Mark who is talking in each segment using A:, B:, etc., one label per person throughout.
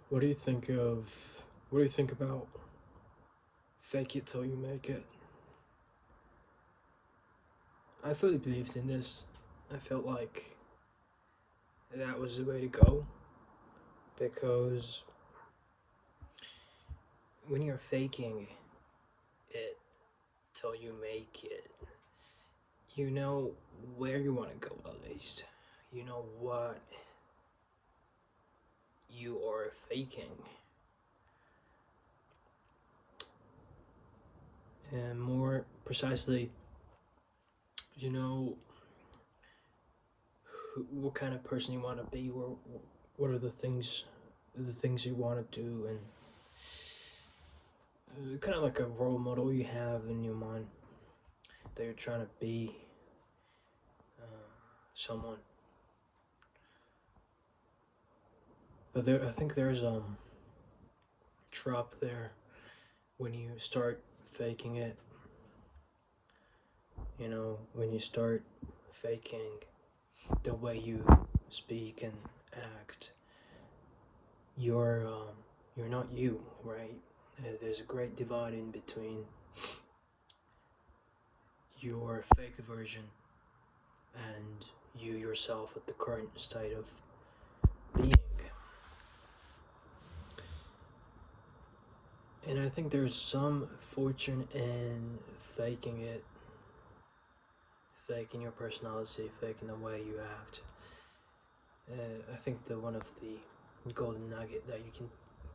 A: What do you think of what do you think about fake it till you make it? I fully believed in this. I felt like that was the way to go because when you're faking it till you make it, you know where you want to go at least. You know what you are faking. And more precisely, you know what kind of person you want to be, or what are the things you want to do, and kind of like a role model you have in your mind that you're trying to be someone. But I think there's trap there when you start faking it. When you start faking the way you speak and act, you're not you, right? There's a great divide in between your fake version and you yourself at the current state of being. And I think there's some fortune in faking it, faking your personality, faking the way you act. I think that one of the golden nugget that you can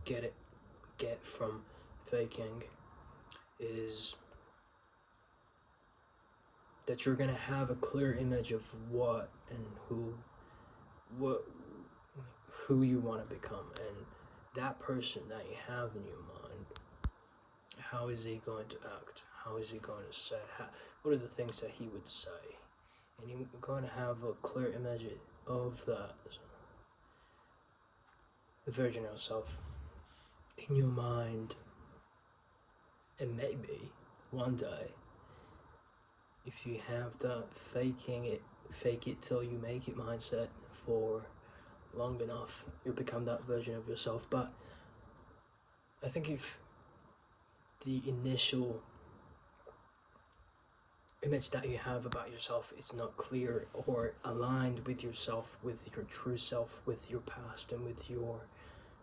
A: get from faking is that you're gonna have a clear image of what and what who you want to become, and that person that you have in your mind, how is he going to act, how is he going to say, what are the things that he would say, and you're going to have a clear image of that version of yourself in your mind. And maybe one day, if you have that fake it till you make it mindset for long enough, you'll become that version of yourself. But I think if the initial image that you have about yourself is not clear or aligned with yourself, with your true self, with your past and with your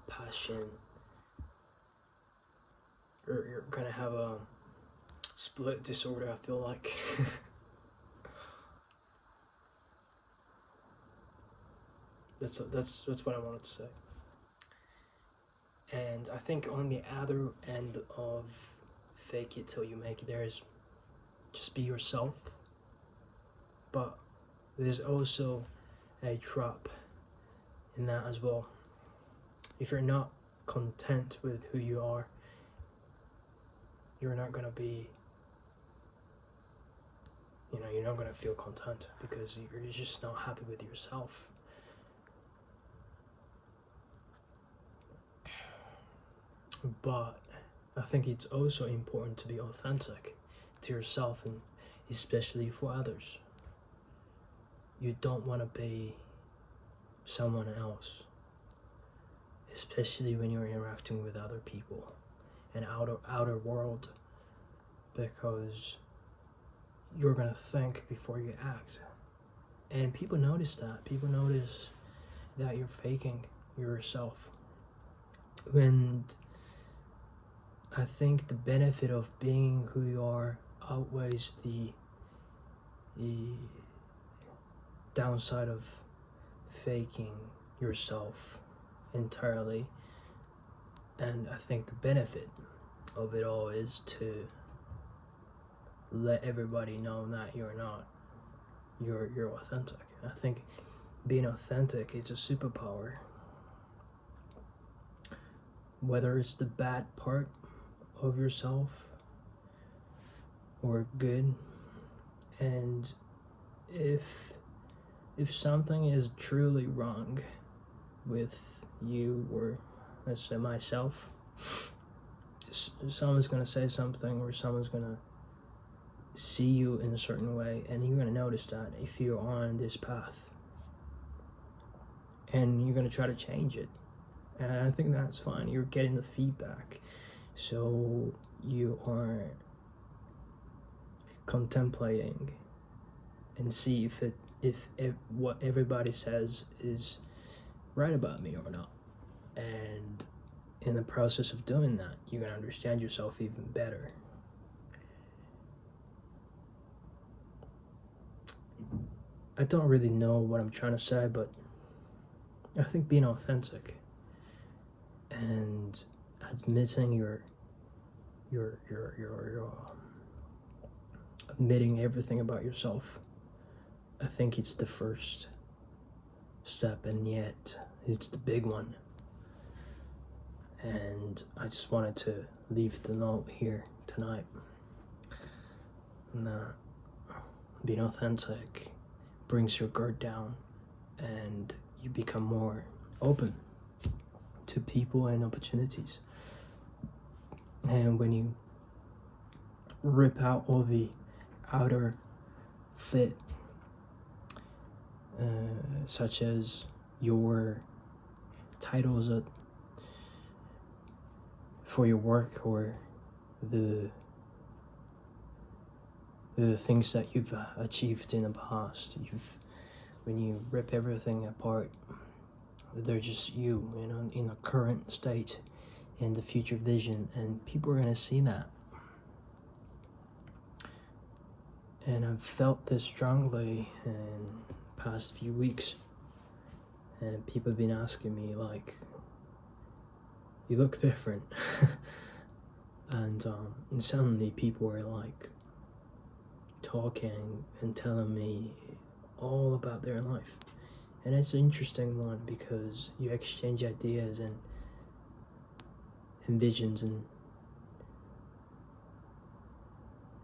A: passion, you're gonna have a split disorder, I feel like. That's what I wanted to say. And I think on the other end of fake it till you make it, there's just be yourself. But there's also a trap in that as well. If you're not content with who you are, you're not gonna be, you're not gonna feel content because you're just not happy with yourself. But I think it's also important to be authentic to yourself, and especially for others. You don't want to be someone else, especially when you're interacting with other people and outer world, because you're gonna think before you act, and people notice that. People notice that you're faking yourself. And I think the benefit of being who you are outweighs the downside of faking yourself entirely. And I think the benefit of it all is to let everybody know that you're authentic. I think being authentic is a superpower. Whether it's the bad part of yourself or good, and if something is truly wrong with you, or let's say myself, someone's gonna say something, or someone's gonna see you in a certain way, and you're gonna notice that if you're on this path, and you're gonna try to change it. And I think that's fine. You're getting the feedback. So you are contemplating and see if what everybody says is right about me or not. And in the process of doing that, you're gonna understand yourself even better. I don't really know what I'm trying to say, but I think being authentic and admitting your admitting everything about yourself, I think it's the first step, and yet it's the big one. And I just wanted to leave the note here tonight. And being authentic brings your guard down, and you become more open to people and opportunities. And when you rip out all the outer fit, such as your titles for your work, or the things that you've achieved in the past, when you rip everything apart, they're just you, in a current state, in the future vision, and people are gonna see that. And I've felt this strongly in the past few weeks, and people have been asking me, like, you look different. and suddenly people were like talking and telling me all about their life. And it's an interesting one, because you exchange ideas and visions, and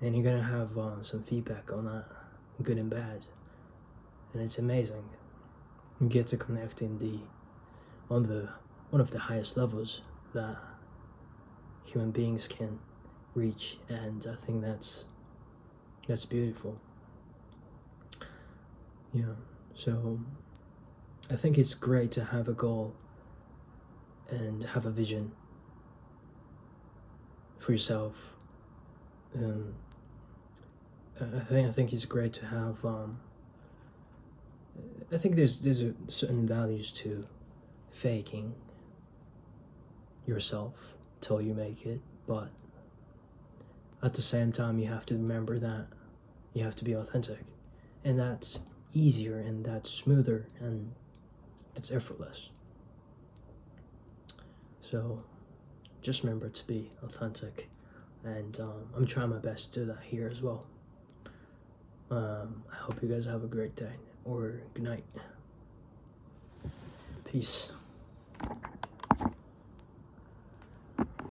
A: you're gonna have some feedback on that, good and bad. And it's amazing. You get to connect on one of the highest levels that human beings can reach, and I think that's beautiful. Yeah, so I think it's great to have a goal and have a vision for yourself. I think it's great to have. I think there's a certain values to faking yourself till you make it, but at the same time, you have to remember that you have to be authentic, and that's easier, and that's smoother, and it's effortless. So just remember to be authentic, and I'm trying my best to do that here as well. I hope you guys have a great day, or good night. Peace.